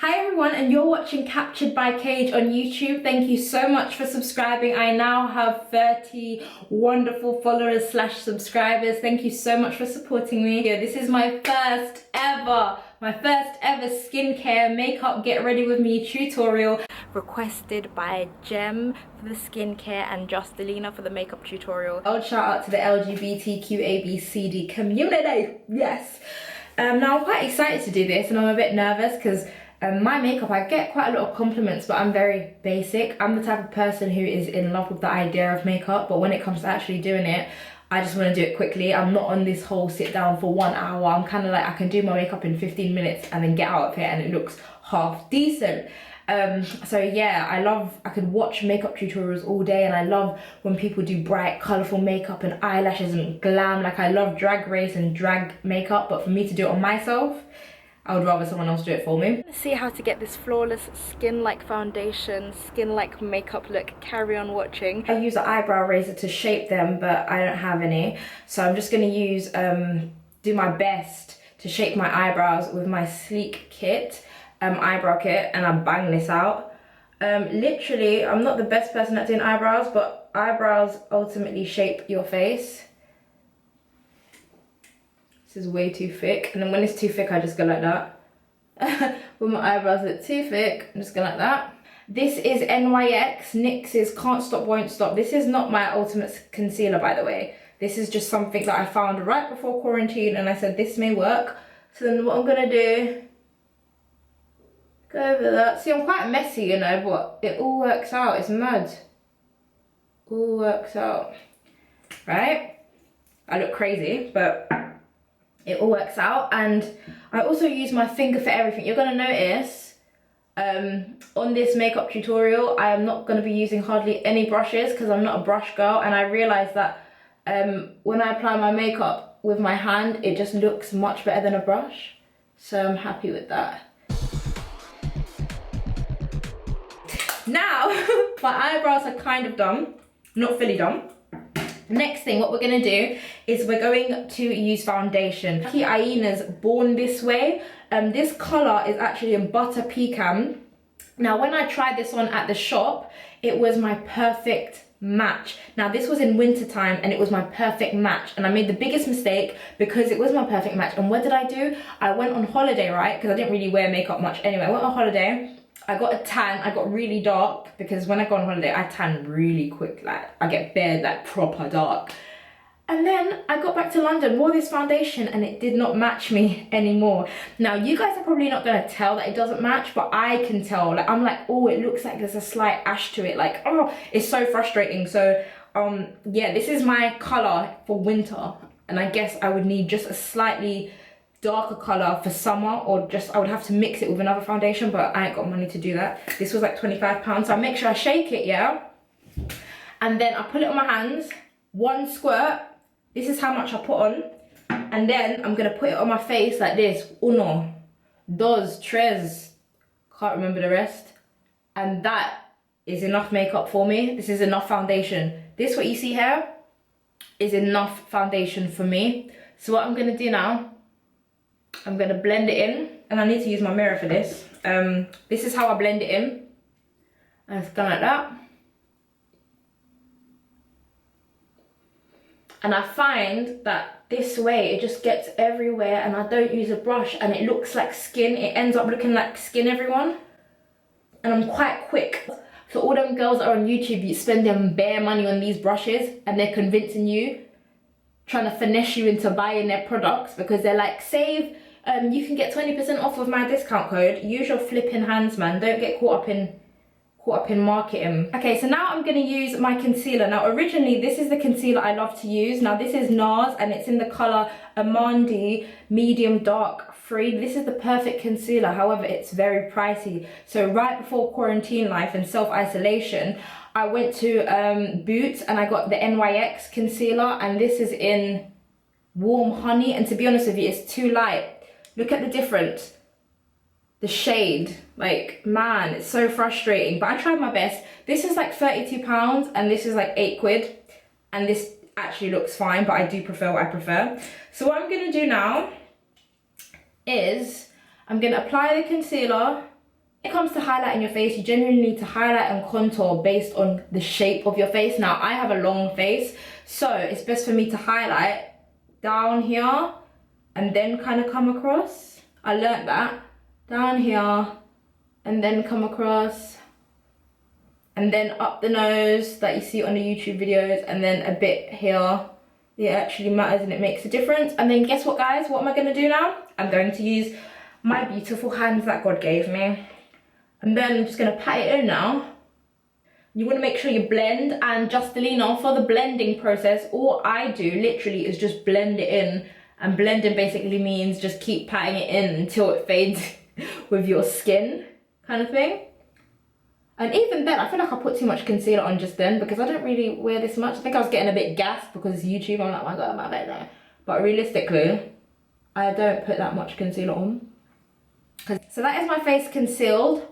Hi everyone, and you're watching Captured by Cage on YouTube. Thank you so much for subscribing. I now have 30 wonderful followers / subscribers. Thank you so much for supporting me. This is my first ever skincare makeup get ready with me tutorial, requested by Jem for the skincare and Justelina for the makeup tutorial. Old shout out to the LGBTQABCD community. Yes. Now I'm quite excited to do this, and I'm a bit nervous because my makeup, I get quite a lot of compliments, but I'm very basic. I'm the type of person who is in love with the idea of makeup, but when it comes to actually doing it, I just want to do it quickly. I'm not on this whole sit down for 1 hour. I'm kind of like, I can do my makeup in 15 minutes and then get out of here and it looks half decent. So yeah, I could watch makeup tutorials all day, and I love when people do bright, colourful makeup and eyelashes and glam. Like, I love drag race and drag makeup, but for me to do it on myself, I would rather someone else do it for me. Let's see how to get this flawless skin-like foundation, skin-like makeup look. Carry on watching. I use an eyebrow razor to shape them, but I don't have any. So I'm just gonna use, do my best to shape my eyebrows with my Sleek kit, eyebrow kit, and I bang this out. Literally, I'm not the best person at doing eyebrows, but eyebrows ultimately shape your face. This is way too thick, and then when it's too thick, I just go like that. When my eyebrows look too thick, I'm just going like that. This is NYX's Can't Stop, Won't Stop. This is not my ultimate concealer, by the way. This is just something that I found right before quarantine, and I said this may work. So then what I'm going to do, go over that. See, I'm quite messy, you know, but it all works out. It's mad. All works out. Right? I look crazy, but it all works out. And I also use my finger for everything. You're going to notice on this makeup tutorial, I am not going to be using hardly any brushes because I'm not a brush girl. And I realised that when I apply my makeup with my hand, it just looks much better than a brush. So I'm happy with that. Now, my eyebrows are kind of done, not fully done. Next thing, what we're gonna do is we're going to use foundation. Aina's Born This Way. This color is actually in Butter Pecan. Now, when I tried this on at the shop, it was my perfect match. Now, this was in winter time and it was my perfect match, and I made the biggest mistake because it was my perfect match. And what did I do? I went on holiday, right? Because I didn't really wear makeup much anyway. I went on holiday. I got a tan. I got really dark because when I go on holiday, I tan really quick. Like, I get bare, like, proper dark. And then I got back to London, wore this foundation, and it did not match me anymore. Now, you guys are probably not gonna tell that it doesn't match, but I can tell. Like, I'm like, oh, it looks like there's a slight ash to it. Like, oh, it's so frustrating. So, yeah, this is my color for winter, and I guess I would need just a slightly darker color for summer, or just I would have to mix it with another foundation, but I ain't got money to do that. This was like £25, so I make sure I shake it, yeah, and then I put it on my hands, one squirt. This is how much I put on, and then I'm gonna put it on my face like this. Uno, dos, tres, can't remember the rest, and that is enough makeup for me. This is enough foundation. This, what you see here, is enough foundation for me. So what I'm gonna do now, I'm going to blend it in, and I need to use my mirror for this. This is how I blend it in. And it's done like that. And I find that this way it just gets everywhere, and I don't use a brush, and it looks like skin. It ends up looking like skin, everyone. And I'm quite quick. So all them girls that are on YouTube, you spend them bare money on these brushes, and they're convincing you, trying to finesse you into buying their products, because they're like, save, you can get 20% off with my discount code. Use your flipping hands, man. Don't get caught up in marketing. Okay, so now I'm gonna use my concealer. Now, originally, this is the concealer I love to use. Now, this is NARS, and it's in the color Amandi Medium Dark Free. This is the perfect concealer. However, it's very pricey. So right before quarantine life and self-isolation, I went to Boots, and I got the NYX concealer, and this is in Warm Honey. And to be honest with you, it's too light. Look at the difference, the shade. Like, man, it's so frustrating, but I tried my best. This is like £32, and this is like £8, and this actually looks fine, but I do prefer what I prefer. So what I'm gonna do now is I'm gonna apply the concealer When it comes to highlighting your face, you generally need to highlight and contour based on the shape of your face. Now, I have a long face, so it's best for me to highlight down here and then kind of come across. I learned that. Down here and then come across. And then up the nose that you see on the YouTube videos, and then a bit here. It actually matters and it makes a difference. And then guess what, guys? What am I going to do now? I'm going to use my beautiful hands that God gave me. And then I'm just going to pat it in now. You want to make sure you blend, and Justelina, for the blending process, all I do literally is just blend it in. And blending basically means just keep patting it in until it fades with your skin kind of thing. And even then, I feel like I put too much concealer on just then because I don't really wear this much. I think I was getting a bit gassed because it's YouTube. I'm like, oh my God, my face there. But realistically, I don't put that much concealer on. So that is my face concealed.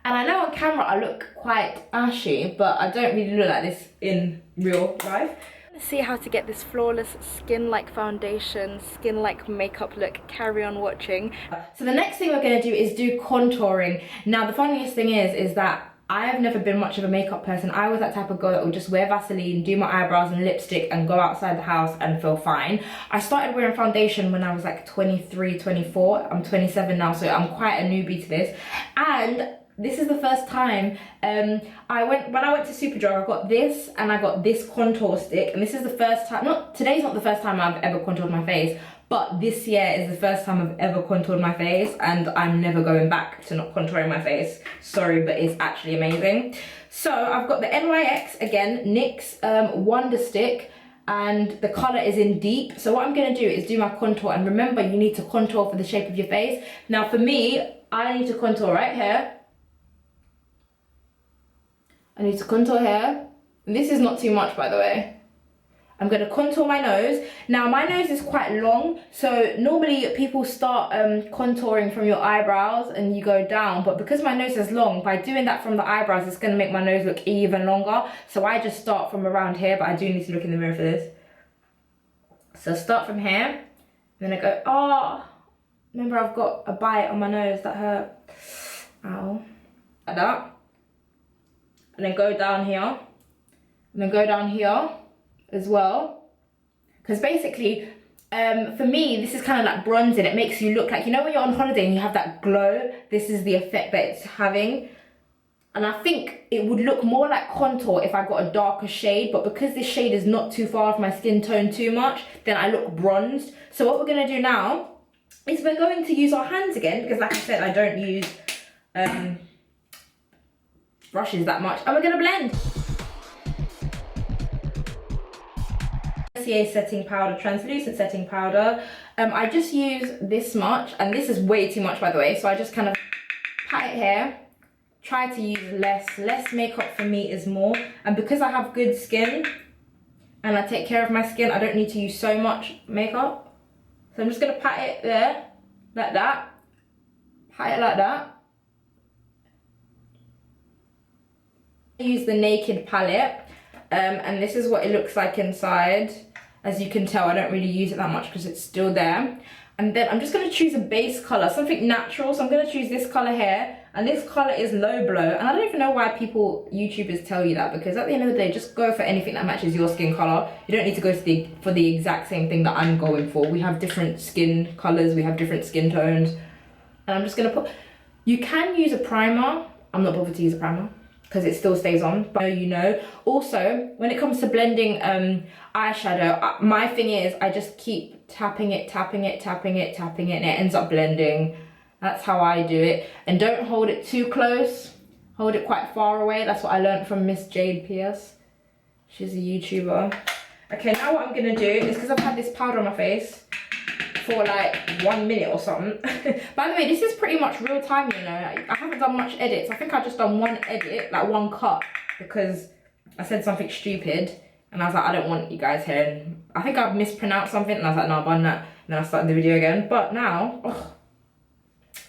And I know on camera I look quite ashy, but I don't really look like this in real life. Let's see how to get this flawless skin-like foundation, skin-like makeup look. Carry on watching. So the next thing we're going to do is do contouring. Now the funniest thing is that I've never been much of a makeup person. I was that type of girl that would just wear Vaseline, do my eyebrows and lipstick and go outside the house and feel fine. I started wearing foundation when I was like 23, 24. I'm 27 now, so I'm quite a newbie to this. And this is the first time when I went to Superdrug, I got this and I got this contour stick, and this is the first time, today's not the first time I've ever contoured my face, but this year is the first time I've ever contoured my face, and I'm never going back to not contouring my face. Sorry, but it's actually amazing. So I've got the NYX, again, NYX Wonder Stick, and the colour is in deep. So what I'm going to do is do my contour, and remember, you need to contour for the shape of your face. Now for me, I need to contour right here. I need to contour here. And this is not too much, by the way. I'm going to contour my nose. Now, my nose is quite long, so normally people start contouring from your eyebrows and you go down, but because my nose is long, by doing that from the eyebrows, it's going to make my nose look even longer. So I just start from around here, but I do need to look in the mirror for this. So start from here, then I go, oh, remember I've got a bite on my nose that hurt. Ow. Like that. And then go down here, and then go down here as well. Because basically, for me, this is kind of like bronzing. It makes you look like, you know when you're on holiday and you have that glow? This is the effect that it's having. And I think it would look more like contour if I got a darker shade, but because this shade is not too far off my skin tone too much, then I look bronzed. So what we're going to do now is we're going to use our hands again, because like I said, I don't use brushes that much, and we're going to blend. Mercier setting powder, translucent setting powder. I just use this much, and this is way too much, by the way, so I just kind of pat it here. Try to use less makeup for me is more, and because I have good skin and I take care of my skin, I don't need to use so much makeup. So I'm just going to pat it there like that, pat it like that. I use the Naked palette, and this is what it looks like inside. As you can tell, I don't really use it that much because it's still there. And then I'm just going to choose a base colour, something natural. So I'm going to choose this colour here, and this colour is Low Blow. And I don't even know why YouTubers tell you that, because at the end of the day, just go for anything that matches your skin colour. You don't need to go for the exact same thing that I'm going for. We have different skin colours, we have different skin tones. And I'm just going to put, you can use a primer. I'm not bothered to use a primer, because it still stays on, but you know. Also, when it comes to blending eyeshadow, my thing is I just keep tapping it, tapping it, tapping it, tapping it, and it ends up blending. That's how I do it. And don't hold it too close. Hold it quite far away. That's what I learned from Miss Jade Pierce. She's a YouTuber. Okay, now what I'm gonna do is, because I've had this powder on my face for like 1 minute or something. By the way, this is pretty much real time, you know. I haven't done much edits. I think I just done one edit, like one cut, because I said something stupid and I was like, I don't want you guys hearing. I think I've mispronounced something and I was like, no, I've done that. And then I started the video again. But now,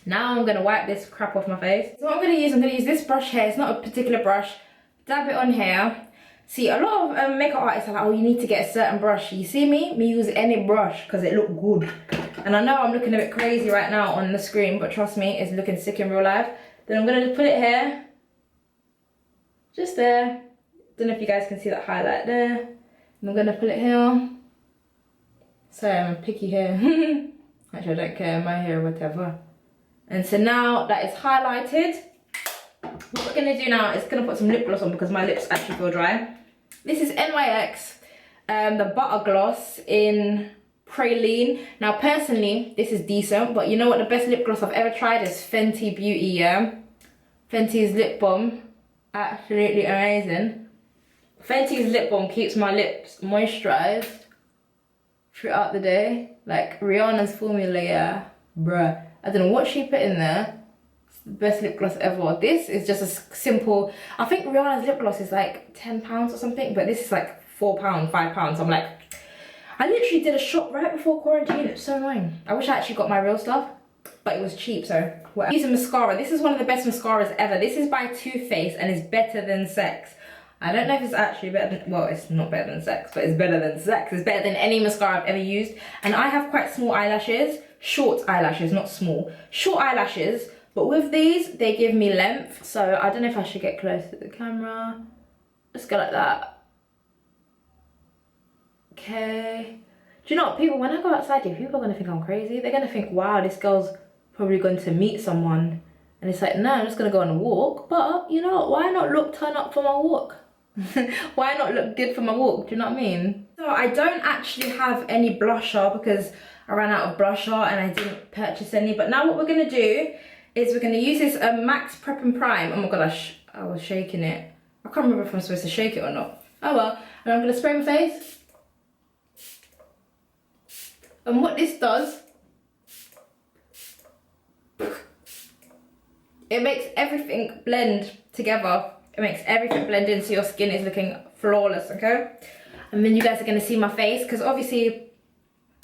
now I'm gonna wipe this crap off my face. So what I'm gonna use this brush here. It's not a particular brush. Dab it on here. See, a lot of makeup artists are like, oh, you need to get a certain brush. You see me use any brush because it looked good. And I know I'm looking a bit crazy right now on the screen, but trust me, it's looking sick in real life. Then I'm gonna put it here. Just there. Don't know if you guys can see that highlight there. And I'm gonna put it here. Sorry, I'm picky here. Actually, I don't care, my hair, whatever. And so now that is highlighted, what we're gonna do now is gonna put some lip gloss on because my lips actually feel dry. This is NYX, the Butter Gloss in Praline. Now personally, this is decent, but you know what the best lip gloss I've ever tried is Fenty Beauty, yeah? Fenty's lip balm, absolutely amazing. Fenty's lip balm keeps my lips moisturized throughout the day. Like Rihanna's formula, yeah, bruh. I don't know what she put in there. It's the best lip gloss ever. This is just a simple, I think Rihanna's lip gloss is like £10 or something, but this is like £4, £5. I'm like, I literally did a shop right before quarantine. It's so annoying. I wish I actually got my real stuff, but it was cheap, so whatever. Using mascara. This is one of the best mascaras ever. This is by Too Faced and it's Better Than Sex. I don't know if it's actually better than, well, it's not better than sex, but it's better than sex. It's better than any mascara I've ever used. And I have quite small eyelashes, short eyelashes, not small. Short eyelashes, but with these, they give me length. So I don't know if I should get close to the camera. Let's go like that. Okay. Do you know what, people, when I go outside here, people are gonna think I'm crazy. They're gonna think, wow, this girl's probably going to meet someone. And it's like, no, I'm just gonna go on a walk. But you know what, why not turn up for my walk? Why not look good for my walk? Do you know what I mean? So I don't actually have any blusher because I ran out of blusher and I didn't purchase any. But now what we're gonna do is we're gonna use this Max Prep and Prime. Oh my god, I was shaking it. I can't remember if I'm supposed to shake it or not. Oh well. And I'm gonna spray my face. And what this does, it makes everything blend together. It makes everything blend in so your skin is looking flawless, okay? And then you guys are gonna see my face because obviously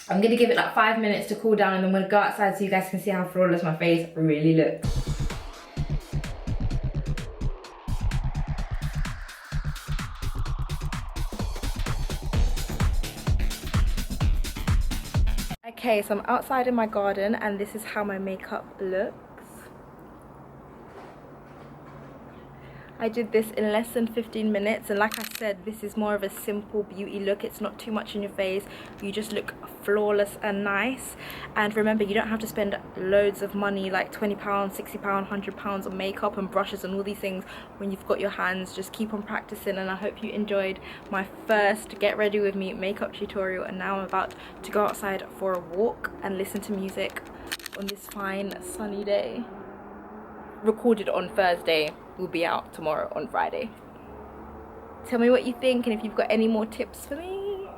I'm gonna give it like 5 minutes to cool down and then I'm gonna go outside so you guys can see how flawless my face really looks. Okay, so I'm outside in my garden and this is how my makeup looks. I did this in less than 15 minutes and like I said, this is more of a simple beauty look. It's not too much in your face. You just look flawless and nice. And remember, you don't have to spend loads of money like £20, £60, £100 on makeup and brushes and all these things when you've got your hands. Just keep on practicing and I hope you enjoyed my first get ready with me makeup tutorial. And now I'm about to go outside for a walk and listen to music on this fine sunny day. Recorded on Thursday, will be out tomorrow on Friday. Tell me what you think and if you've got any more tips for me.